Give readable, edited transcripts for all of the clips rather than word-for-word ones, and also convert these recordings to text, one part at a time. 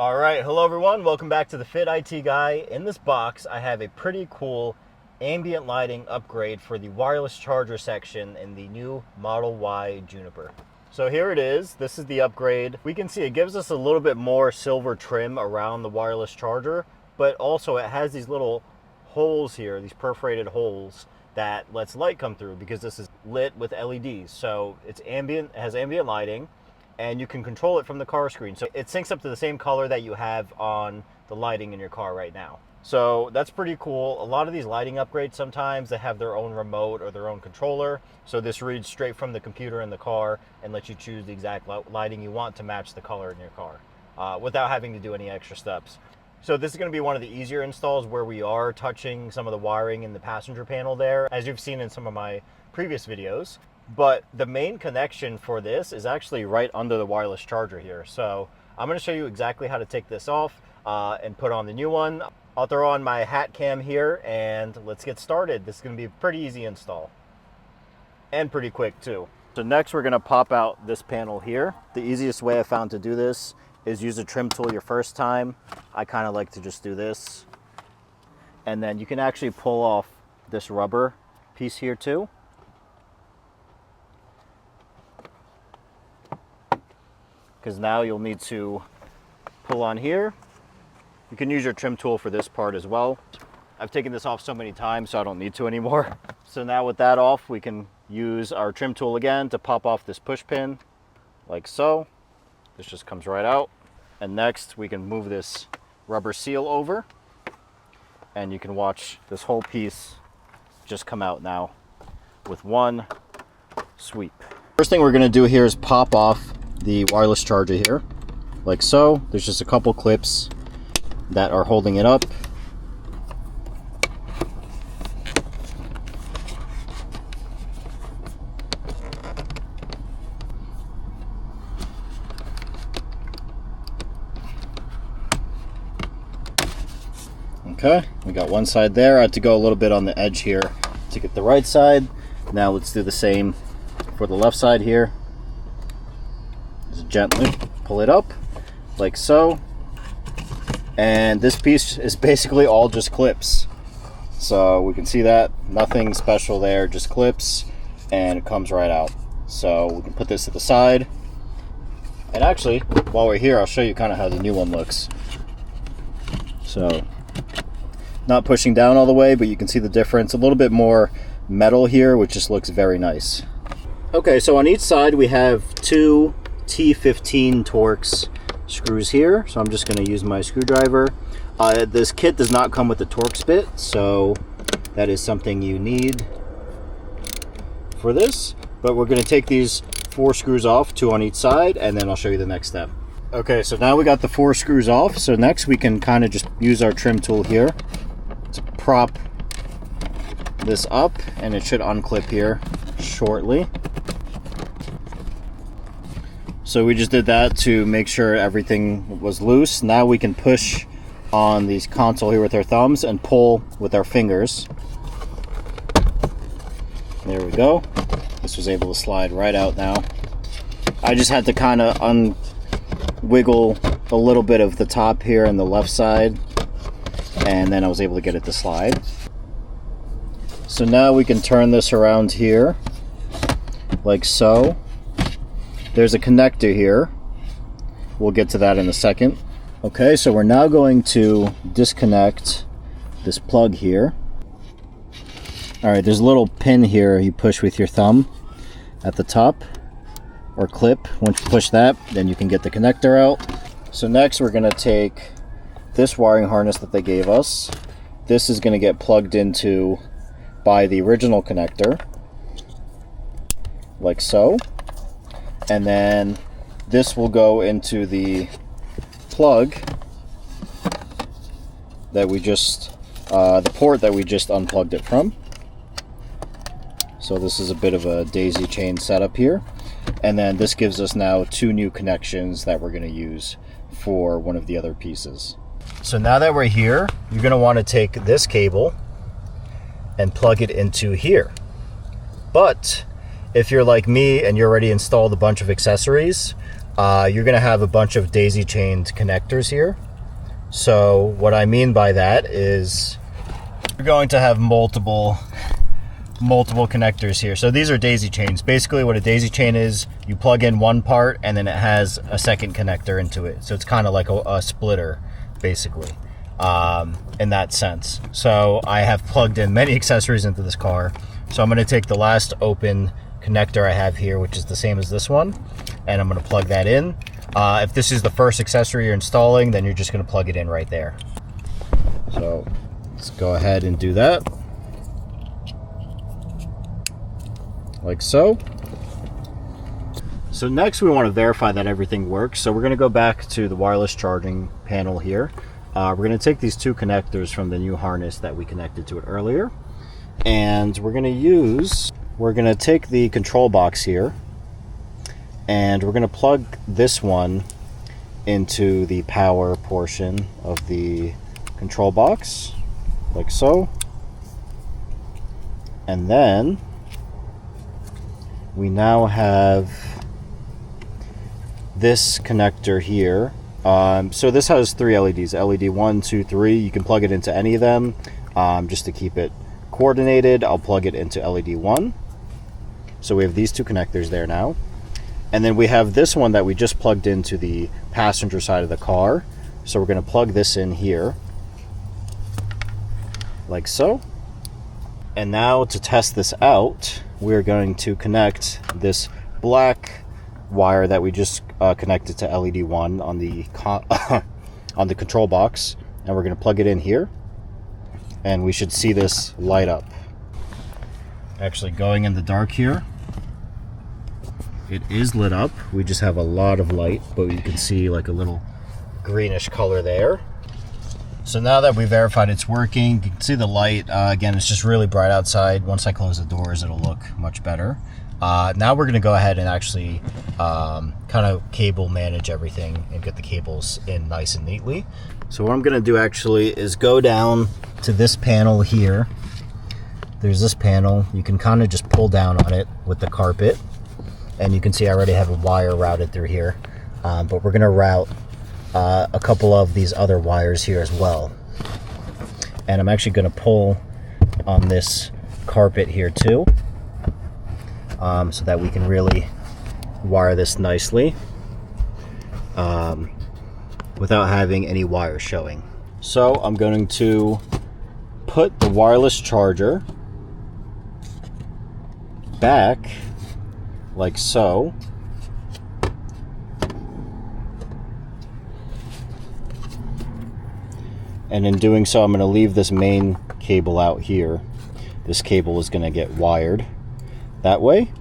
All right, hello everyone. Welcome back to the Fit IT Guy. In this box, I have a pretty cool ambient lighting upgrade for the wireless charger section in the new Model Y Juniper. So here it is. This is the upgrade. We can see it gives us a little bit more silver trim around the wireless charger, but also it has these little holes here, these perforated holes that lets light come through because this is lit with LEDs. So it's ambient, it has ambient lighting, and you can control it from the car screen. So it syncs up to the same color that you have on the lighting in your car right now. So that's pretty cool. A lot of these lighting upgrades, sometimes they have their own remote or their own controller. So this reads straight from the computer in the car and lets you choose the exact lighting you want to match the color in your car without having to do any extra steps. So this is going to be one of the easier installs where we are touching some of the wiring in the passenger panel there, as you've seen in some of my previous videos. But the main connection for this is actually right under the wireless charger here. So I'm going to show you exactly how to take this off and put on the new one. I'll throw on my hat cam here and let's get started. This is going to be a pretty easy install and pretty quick too. So next we're going to pop out this panel here. The easiest way I found to do this is use a trim tool your first time. I kind of like to just do this. And then you can actually pull off this rubber piece here too. Because now you'll need to pull on here. You can use your trim tool for this part as well. I've taken this off so many times so I don't need to anymore. So now with that off, we can use our trim tool again to pop off this push pin like so. This just comes right out. And next we can move this rubber seal over and you can watch this whole piece just come out now with one sweep. First thing we're gonna do here is pop off the wireless charger here, like so. There's just a couple clips that are holding it up. Okay, we got one side there. I had to go a little bit on the edge here to get the right side. Now let's do the same for the left side here. Just gently pull it up like so, and this piece is basically all just clips. So we can see that nothing special there, just clips, and it comes right out. So we can put this to the side, and actually while we're here I'll show you kind of how the new one looks. So not pushing down all the way, but you can see the difference. A little bit more metal here, which just looks very nice. Okay, so on each side we have two T15 Torx screws here, so I'm just going to use my screwdriver. This kit does not come with the Torx bit, so that is something you need for this. But we're going to take these 4 screws off, 2 on each side, and then I'll show you the next step. Okay, so now we got the 4 screws off, so next we can kind of just use our trim tool here to prop this up, and it should unclip here shortly. So we just did that to make sure everything was loose. Now we can push on these console here with our thumbs and pull with our fingers. There we go. This was able to slide right out now. I just had to kind of wiggle a little bit of the top here on the left side, and then I was able to get it to slide. So now we can turn this around here like so. There's a connector here. We'll get to that in a second. Okay, so we're now going to disconnect this plug here. All right, there's a little pin here you push with your thumb at the top, or clip. Once you push that, then you can get the connector out. So next we're gonna take this wiring harness that they gave us. This is gonna get plugged into by the original connector, like so. And then this will go into the plug that we just, the port that we just unplugged it from. So this is a bit of a daisy chain setup here. And then this gives us now 2 new connections that we're going to use for one of the other pieces. So now that we're here, you're going to want to take this cable and plug it into here. But if you're like me and you already installed a bunch of accessories, you're going to have a bunch of daisy chained connectors here. So what I mean by that is you're going to have multiple connectors here. So these are daisy chains. Basically what a daisy chain is, you plug in one part and then it has a second connector into it. So it's kind of like a splitter, basically, in that sense. So I have plugged in many accessories into this car. So I'm going to take the last open connector I have here, which is the same as this one, and I'm going to plug that in. If this is the first accessory you're installing, then you're just going to plug it in right there. So let's go ahead and do that. Like so. So next we want to verify that everything works. So we're going to go back to the wireless charging panel here. We're going to take these two connectors from the new harness that we connected to it earlier. And we're going to take the control box here and we're going to plug this one into the power portion of the control box, like so. And then we now have this connector here. So this has three LEDs, LED 1, 2, 3. You can plug it into any of them. Just to keep it coordinated, I'll plug it into LED 1. So we have these two connectors there now. And then we have this one that we just plugged into the passenger side of the car. So we're going to plug this in here, like so. And now to test this out, we're going to connect this black wire that we just connected to LED 1 on the on the control box, and we're going to plug it in here, and we should see this light up. Actually going in the dark here, it is lit up. We just have a lot of light, but you can see like a little greenish color there. So now that we verified it's working, you can see the light. Again, it's just really bright outside. Once I close the doors, it'll look much better. Now we're going to go ahead and actually kind of cable manage everything and get the cables in nice and neatly. So what I'm going to do actually is go down to this panel here. There's this panel. You can kind of just pull down on it with the carpet. And you can see I already have a wire routed through here. But we're going to route a couple of these other wires here as well. And I'm actually going to pull on this carpet here too, so that we can really wire this nicely without having any wires showing. So I'm going to put the wireless charger back like so. And in doing so, I'm going to leave this main cable out here. This cable is going to get wired that way.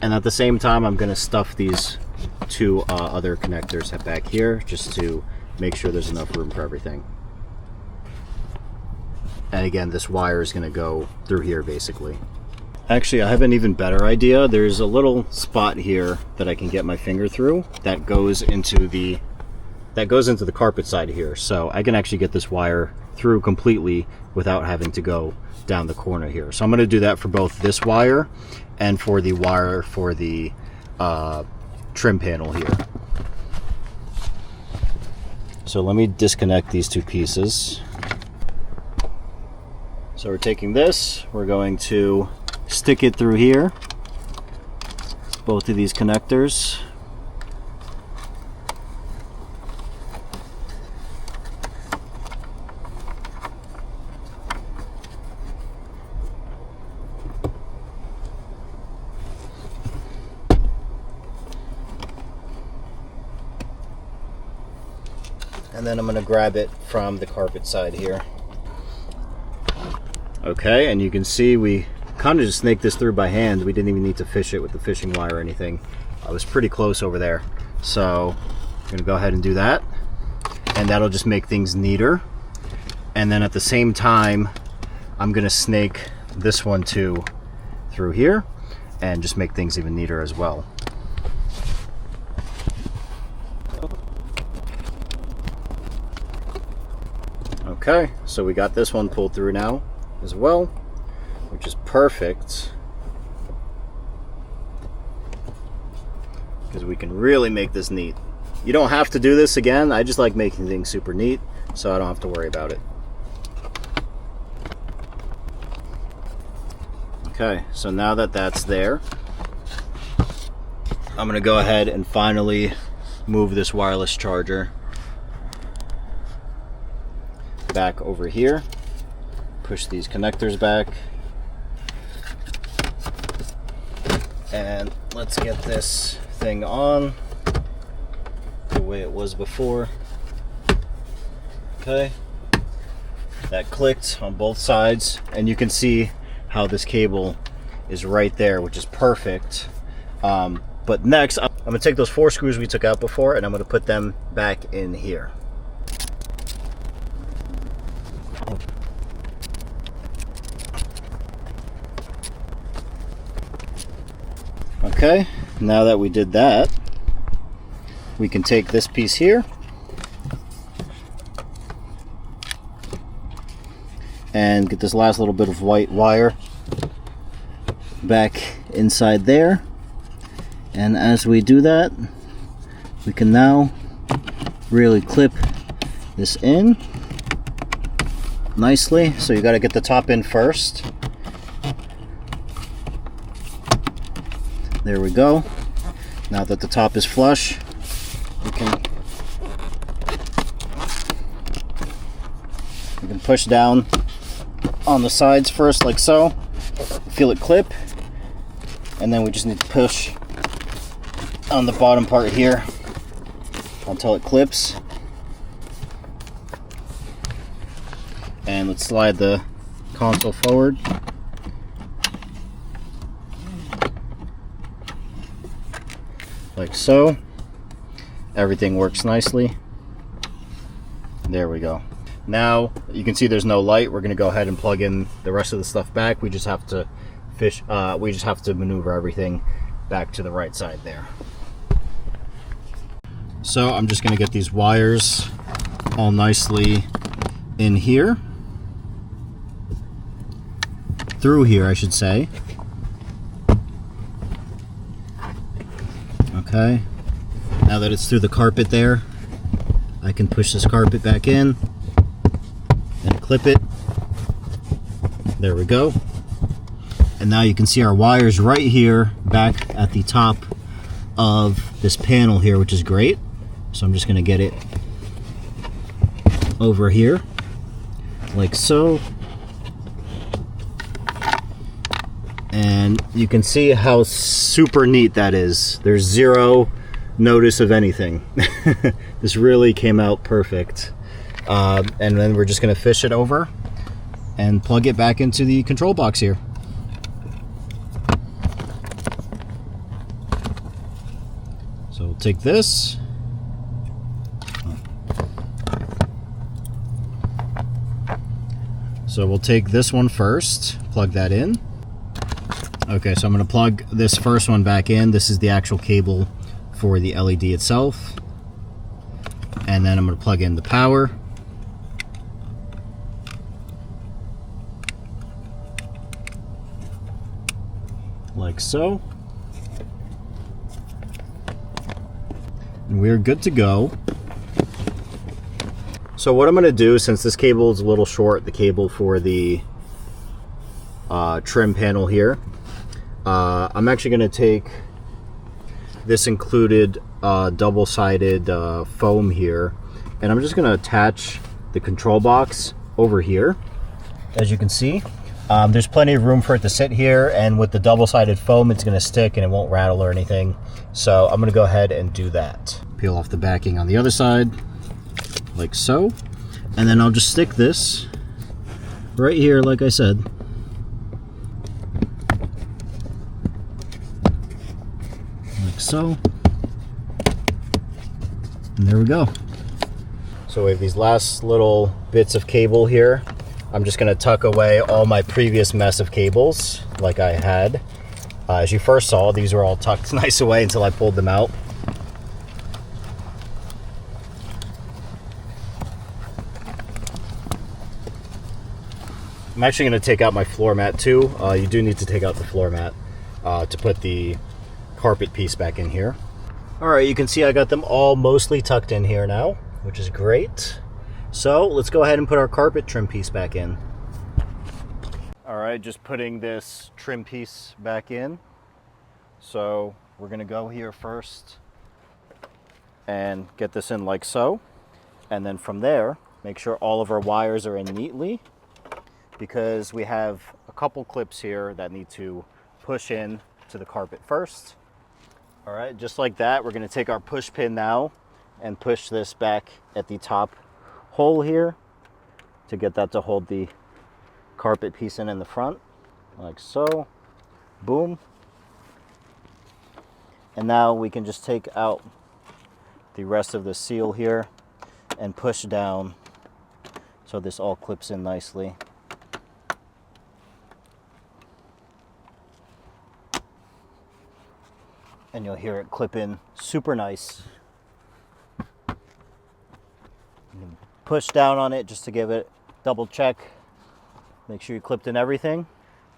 And at the same time, I'm going to stuff these two other connectors back here just to make sure there's enough room for everything. And again, this wire is going to go through here basically. Actually, I have an even better idea. There's a little spot here that I can get my finger through that goes into the carpet side here. So I can actually get this wire through completely without having to go down the corner here. So I'm going to do that for both this wire and for the wire for the trim panel here. So let me disconnect these two pieces. So we're taking this, we're going to stick it through here, both of these connectors. And then I'm going to grab it from the carpet side here. Okay, and you can see we kind of just snaked this through by hand. We didn't even need to fish it with the fishing wire or anything. I was pretty close over there. So I'm going to go ahead and do that. And that'll just make things neater. And then at the same time, I'm going to snake this one too through here and just make things even neater as well. Okay, so we got this one pulled through now as well, which is perfect because we can really make this neat. You don't have to do this again. I just like making things super neat, so I don't have to worry about it. Okay, so now that that's there, I'm gonna go ahead and finally move this wireless charger back over here. Push these connectors back. And let's get this thing on the way it was before. Okay. That clicked on both sides, and you can see how this cable is right there, which is perfect. But next, I'm gonna take those 4 screws we took out before, and I'm gonna put them back in here. Okay, now that we did that, we can take this piece here and get this last little bit of white wire back inside there. And as we do that, we can now really clip this in nicely. So you got to get the top in first. There we go. Now that the top is flush, we can push down on the sides first, like so. Feel it clip, and then we just need to push on the bottom part here until it clips. And let's slide the console forward. Like so. Everything works nicely. There we go. Now you can see there's no light. We're going to go ahead and plug in the rest of the stuff back. We just have to maneuver everything back to the right side there. So I'm just going to get these wires all nicely in here, through here I should say. Okay, now that it's through the carpet there, I can push this carpet back in and clip it. There we go. And now you can see our wires right here back at the top of this panel here, which is great. So I'm just going to get it over here like so. And you can see how super neat that is. There's zero notice of anything. This really came out perfect. And then we're just going to fish it over and plug it back into the control box here. So we'll take this. So we'll take this one first, plug that in. Okay, so I'm going to plug this first one back in. This is the actual cable for the LED itself. And then I'm going to plug in the power. Like so. And we're good to go. So what I'm going to do, since this cable is a little short, the cable for the trim panel here, I'm actually going to take this included double-sided foam here, and I'm just going to attach the control box over here. As you can see, there's plenty of room for it to sit here, and with the double-sided foam it's going to stick and it won't rattle or anything. So I'm going to go ahead and do that. Peel off the backing on the other side like so, and then I'll just stick this right here like I said. Like so. And there we go. So we have these last little bits of cable here. I'm just going to tuck away all my previous mess of cables like I had. As you first saw, these were all tucked nice away until I pulled them out. I'm actually going to take out my floor mat too. You do need to take out the floor mat to put the carpet piece back in here. All right, you can see I got them all mostly tucked in here now, which is great. So let's go ahead and put our carpet trim piece back in. All right, just putting this trim piece back in. So we're gonna go here first and get this in like so. And then from there, make sure all of our wires are in neatly, because we have a couple clips here that need to push in to the carpet first. All right, just like that, we're gonna take our push pin now and push this back at the top hole here to get that to hold the carpet piece in the front, like so. Boom. And now we can just take out the rest of the seal here and push down so this all clips in nicely. And you'll hear it clip in super nice. Push down on it just to give it double check. Make sure you clipped in everything.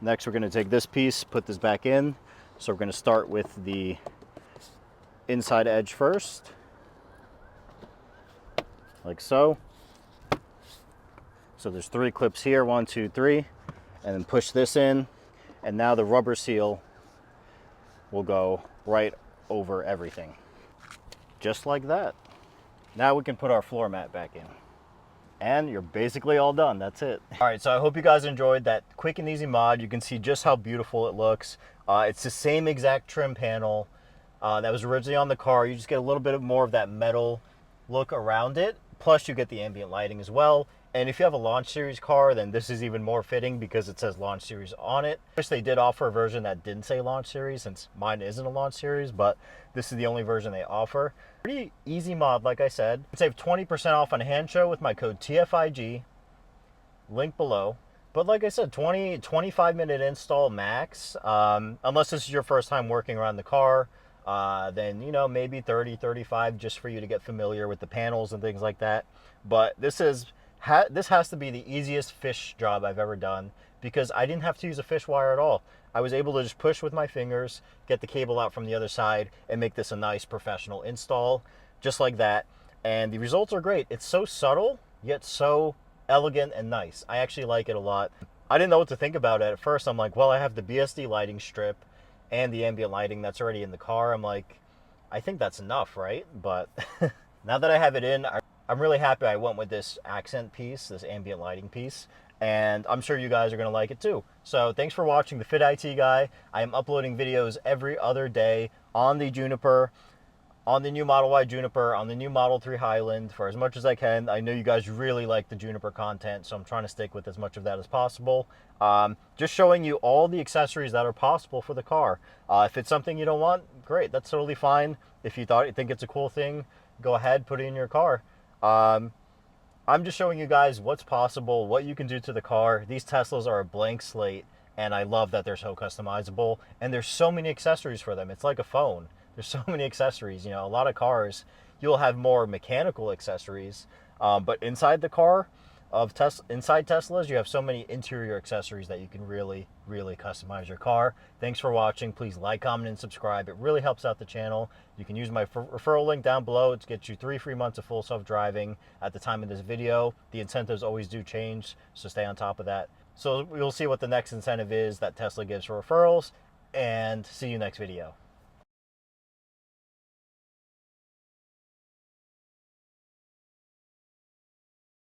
Next, we're going to take this piece, put this back in. So we're going to start with the inside edge first, like so. So there's 3 clips here, 1, 2, 3, and then push this in. And now the rubber seal will go right over everything, just like that. Now we can put our floor mat back in. And you're basically all done. That's it. All right, so I hope you guys enjoyed that quick and easy mod. You can see just how beautiful it looks. It's the same exact trim panel that was originally on the car. You just get a little bit more of that metal look around it. Plus you get the ambient lighting as well. And if you have a Launch Series car, then this is even more fitting because it says Launch Series on it. I wish they did offer a version that didn't say Launch Series, since mine isn't a Launch Series, but this is the only version they offer. Pretty easy mod, like I said. Save 20% off on Hand Show with my code TFIG, link below. But like I said, 25 minute install max. Unless this is your first time working around the car, then, you know, maybe 30, 35 just for you to get familiar with the panels and things like that. But this has to be the easiest fish job I've ever done, because I didn't have to use a fish wire at all. I was able to just push with my fingers, get the cable out from the other side, and make this a nice professional install, just like that. And the results are great. It's so subtle, yet so elegant and nice. I actually like it a lot. I didn't know what to think about it at first. I'm like, well, I have the BSD lighting strip and the ambient lighting that's already in the car. I'm like, I think that's enough, right? But now that I have it in, I'm really happy I went with this accent piece, this ambient lighting piece, and I'm sure you guys are going to like it too. So thanks for watching the Fit IT Guy. I am uploading videos every other day on the Juniper, on the new Model Y Juniper, on the new Model 3 Highland, for as much as I can. I know you guys really like the Juniper content, so I'm trying to stick with as much of that as possible. Just showing you all the accessories that are possible for the car. If it's something you don't want, great, that's totally fine. If you think it's a cool thing, go ahead, put it in your car. I'm just showing you guys what's possible, what you can do to the car. These Teslas are a blank slate, and I love that they're so customizable, and there's so many accessories for them. It's like a phone. There's so many accessories. You know, a lot of cars, you'll have more mechanical accessories, but inside the car inside Teslas, you have so many interior accessories that you can really, really customize your car. Thanks for watching. Please like, comment, and subscribe. It really helps out the channel. You can use my referral link down below to get you 3 free months of full self-driving at the time of this video. The incentives always do change, so stay on top of that. So we'll see what the next incentive is that Tesla gives for referrals, and see you next video.